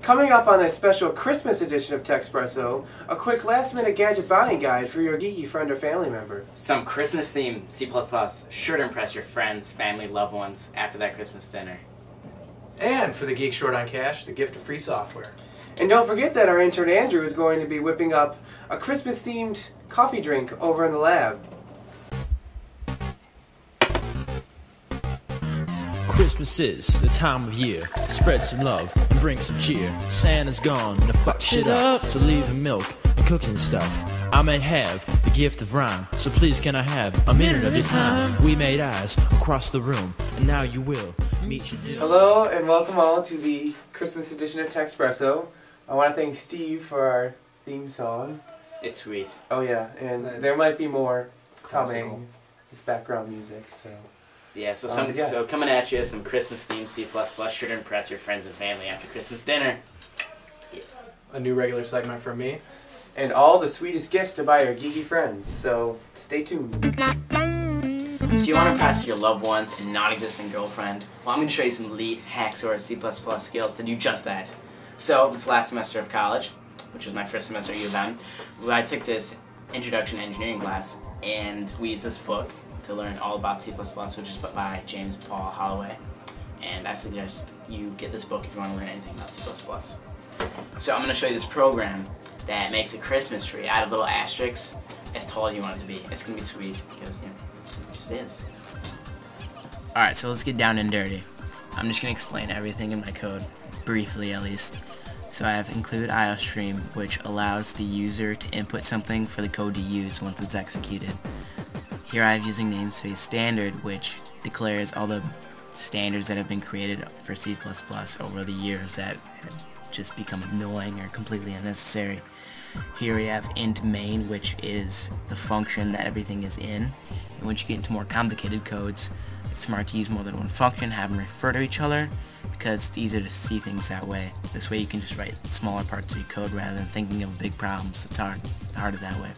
Coming up on a special Christmas edition of Techspresso, a quick last-minute gadget buying guide for your geeky friend or family member. Some Christmas-themed C++ sure to impress your friends, family, loved ones after that Christmas dinner. And for the geek short on cash, the gift of free software. And don't forget that our intern Andrew is going to be whipping up a Christmas-themed coffee drink over in the lab. Christmas is the time of year to spread some love and bring some cheer. Santa's gone to fuck shit up, so leaving milk and cooking stuff. I may have the gift of rhyme, so please can I have a minute of your time? We made eyes across the room, and now you will meet your deal. Hello and welcome all to the Christmas edition of Techspresso. I want to thank Steve for our theme song. It's sweet. Oh yeah, and Nice. there might be more Classical. coming. It's background music, so. Yeah, so Yeah. coming at you, some Christmas-themed C++ sure to impress your friends and family after Christmas dinner. A new regular segment from me. And all the sweetest gifts to buy your geeky friends, so stay tuned. So you want to impress your loved ones and non-existent girlfriend? Well, I'm going to show you some elite hacks or C++ skills to do just that. So, this last semester of college, which was my first semester at U of M, I took this Introduction to Engineering class, and we used this book to learn all about C++, which is by James Paul Holloway. And I suggest you get this book if you want to learn anything about C++. So I'm going to show you this program that makes a Christmas tree out of little asterisks as tall as you want it to be. It's going to be sweet because, you know, it just is. Alright, so let's get down and dirty. I'm just going to explain everything in my code, briefly at least. So I have include IOStream, which allows the user to input something for the code to use once it's executed. Here I have using namespace standard, which declares all the standards that have been created for C++ over the years that have just become annoying or completely unnecessary. Here we have int main, which is the function that everything is in. And once you get into more complicated codes, it's smart to use more than one function, have them refer to each other, because it's easier to see things that way. This way you can just write smaller parts of your code rather than thinking of big problems. It's harder that way.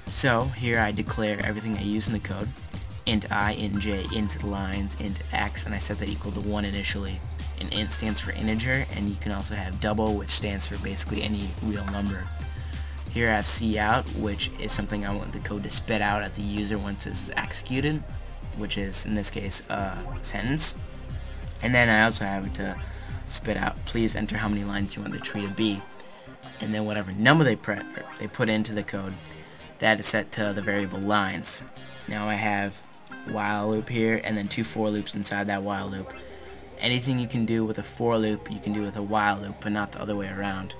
So here I declare everything I use in the code. Int I, int j, int lines, int x, and I set that equal to 1 initially. And int stands for integer, and you can also have double, which stands for basically any real number. Here I have cout, which is something I want the code to spit out at the user once this is executed, which is in this case a sentence. And then I also have it to spit out, please enter how many lines you want the tree to be. And then whatever number they put into the code, that is set to the variable lines. Now I have while loop here and then 2 for loops inside that while loop. Anything you can do with a for loop, you can do with a while loop, but not the other way around.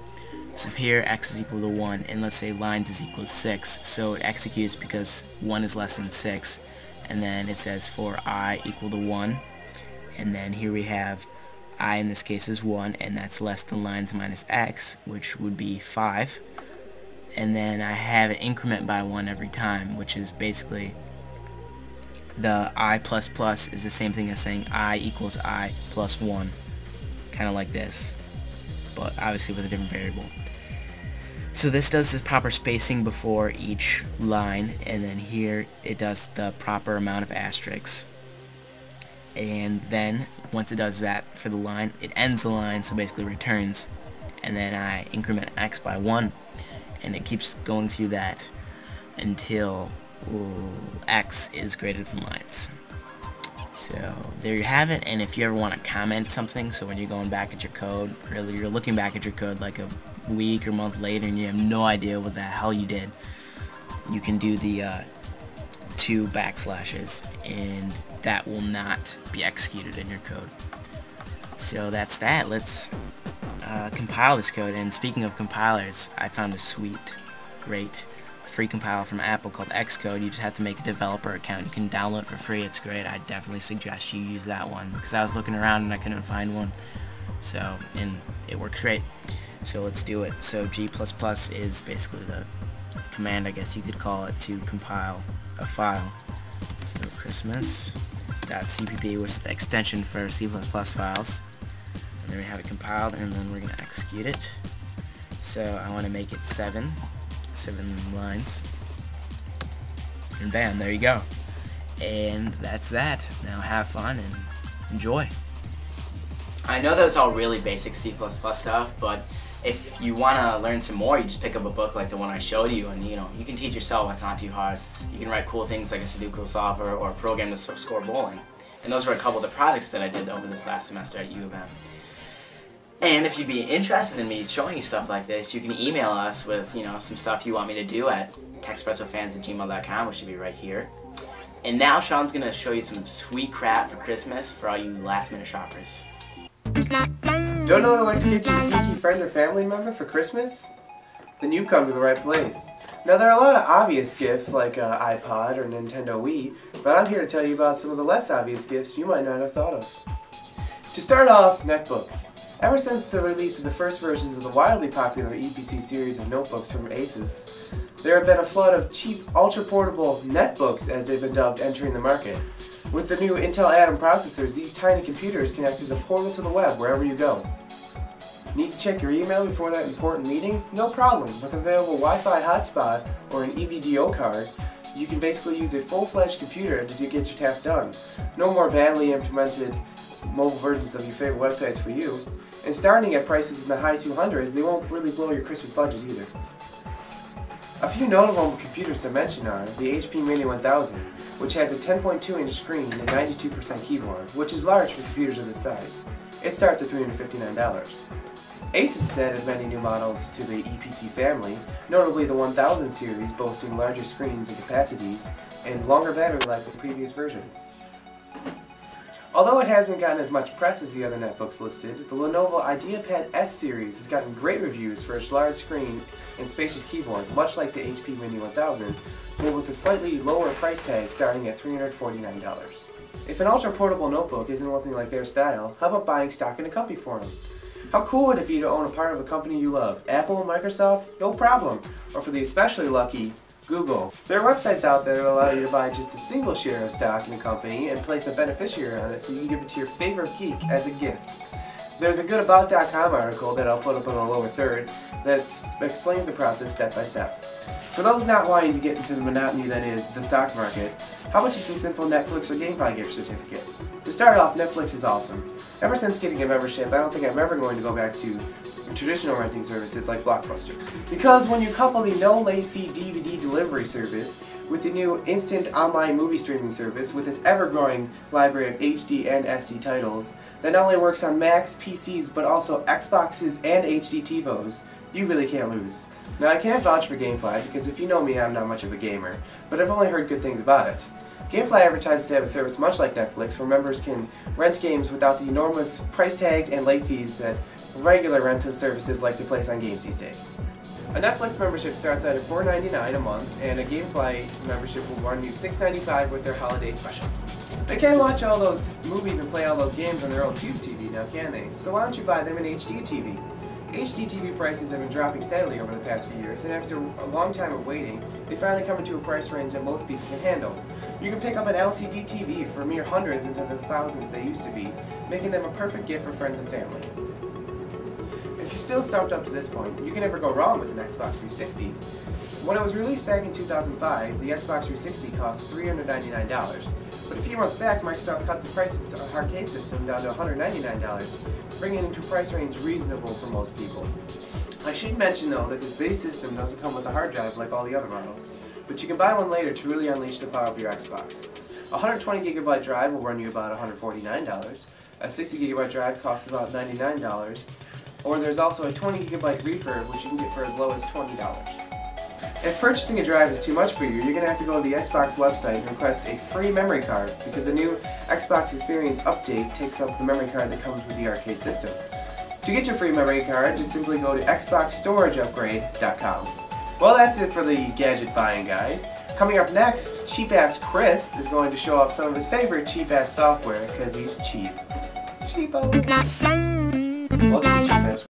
So here x is equal to 1, and let's say lines is equal to 6, so it executes because 1 is less than 6. And then it says for I equal to 1, and then here we have I in this case is 1, and that's less than lines minus x, which would be 5. And then I have an increment by 1 every time, which is basically the I++ is the same thing as saying I equals I plus 1, kind of like this, but obviously with a different variable. So this does the proper spacing before each line, and then here it does the proper amount of asterisks. And then once it does that for the line, it ends the line, so basically returns, and then I increment x by 1, and it keeps going through that until x is greater than lines. So there you have it. And if you ever want to comment something, so when you're going back at your code, or you're looking back at your code like a week or month later and you have no idea what the hell you did, you can do the 2 backslashes, and that will not be executed in your code. So that's that. Let's compile this code. And speaking of compilers, I found a sweet, great free compiler from Apple called Xcode. You just have to make a developer account. You can download it for free. It's great. I definitely suggest you use that one because I was looking around and I couldn't find one. So, and it works great. So let's do it. So G++ is basically the command, I guess you could call it, to compile a file. So Christmas.cpp was the extension for C++ files. And then we have it compiled, and then we're going to execute it. So I want to make it 7 lines, and bam, there you go. And that's that. Now have fun and enjoy. I know that was all really basic C++ stuff, but if you want to learn some more, you just pick up a book like the one I showed you, and you can teach yourself. It's not too hard. You can write cool things like a Sudoku solver or a program to score bowling. And those were a couple of the projects that I did over this last semester at U of M. And if you'd be interested in me showing you stuff like this, you can email us with some stuff you want me to do at techspressofans@gmail.com, which should be right here. And now Sean's going to show you some sweet crap for Christmas for all you last-minute shoppers. Don't know what to get your geeky friend or family member for Christmas? Then you've come to the right place. Now there are a lot of obvious gifts like an iPod or Nintendo Wii, but I'm here to tell you about some of the less obvious gifts you might not have thought of. To start off, netbooks. Ever since the release of the first versions of the wildly popular EPC series of notebooks from Asus, there have been a flood of cheap, ultra-portable netbooks, as they've been dubbed, entering the market. With the new Intel Atom processors, these tiny computers can act as a portal to the web wherever you go. Need to check your email before that important meeting? No problem. With available Wi-Fi hotspot or an EVDO card, you can basically use a full-fledged computer to get your tasks done. No more badly implemented mobile versions of your favorite websites for you. And starting at prices in the high 200s, they won't really blow your Christmas budget either. A few notable computers to mention are the HP Mini 1000, which has a 10.2-inch screen and 92% keyboard, which is large for computers of this size. It starts at $359. Asus has added many new models to the EPC family, notably the 1000 series boasting larger screens and capacities and longer battery life than previous versions. Although it hasn't gotten as much press as the other netbooks listed, the Lenovo IdeaPad S series has gotten great reviews for its large screen and spacious keyboard, much like the HP Mini 1000, but with a slightly lower price tag starting at $349. If an ultra-portable notebook isn't looking like their style, how about buying stock in a company for them? How cool would it be to own a part of a company you love? Apple, Microsoft? No problem. Or for the especially lucky, Google. There are websites out there that allow you to buy just a single share of stock in a company and place a beneficiary on it so you can give it to your favorite geek as a gift. There's a good About.com article that I'll put up on the lower third that explains the process step by step. For those not wanting to get into the monotony that is the stock market, how much is a simple Netflix or GameFly gift certificate? To start off, Netflix is awesome. Ever since getting a membership, I don't think I'm ever going to go back to traditional renting services like Blockbuster. Because when you couple the no late fee DVD delivery service with the new instant online movie streaming service with its ever-growing library of HD and SD titles that not only works on Macs, PCs, but also Xboxes and HD TiVos, you really can't lose. Now I can't vouch for GameFly because if you know me, I'm not much of a gamer, but I've only heard good things about it. GameFly advertises to have a service much like Netflix where members can rent games without the enormous price tags and late fees that regular rental services like to place on games these days. A Netflix membership starts out at $4.99 a month, and a GameFly membership will run you $6.95 with their holiday special. They can't watch all those movies and play all those games on their own Tube TV now, can they? So why don't you buy them an HD TV? HD TV prices have been dropping steadily over the past few years, and after a long time of waiting, they finally come into a price range that most people can handle. You can pick up an LCD TV for mere hundreds into the thousands they used to be, making them a perfect gift for friends and family. If you're still stumped up to this point, you can never go wrong with an Xbox 360. When it was released back in 2005, the Xbox 360 cost $399, but a few months back, Microsoft cut the price of its arcade system down to $199, bringing it into a price range reasonable for most people. I should mention though that this base system doesn't come with a hard drive like all the other models, but you can buy one later to really unleash the power of your Xbox. A 120GB drive will run you about $149, a 60GB drive costs about $99, or there's also a 20GB refurb which you can get for as low as $20. If purchasing a drive is too much for you, you're going to have to go to the Xbox website and request a free memory card because a new Xbox Experience update takes up the memory card that comes with the arcade system. To get your free memory card, just simply go to xboxstorageupgrade.com. Well, that's it for the gadget buying guide. Coming up next, Cheap-Ass Chris is going to show off some of his favorite cheap-ass software because he's cheap. Cheapo! Welcome to Cheap-Ass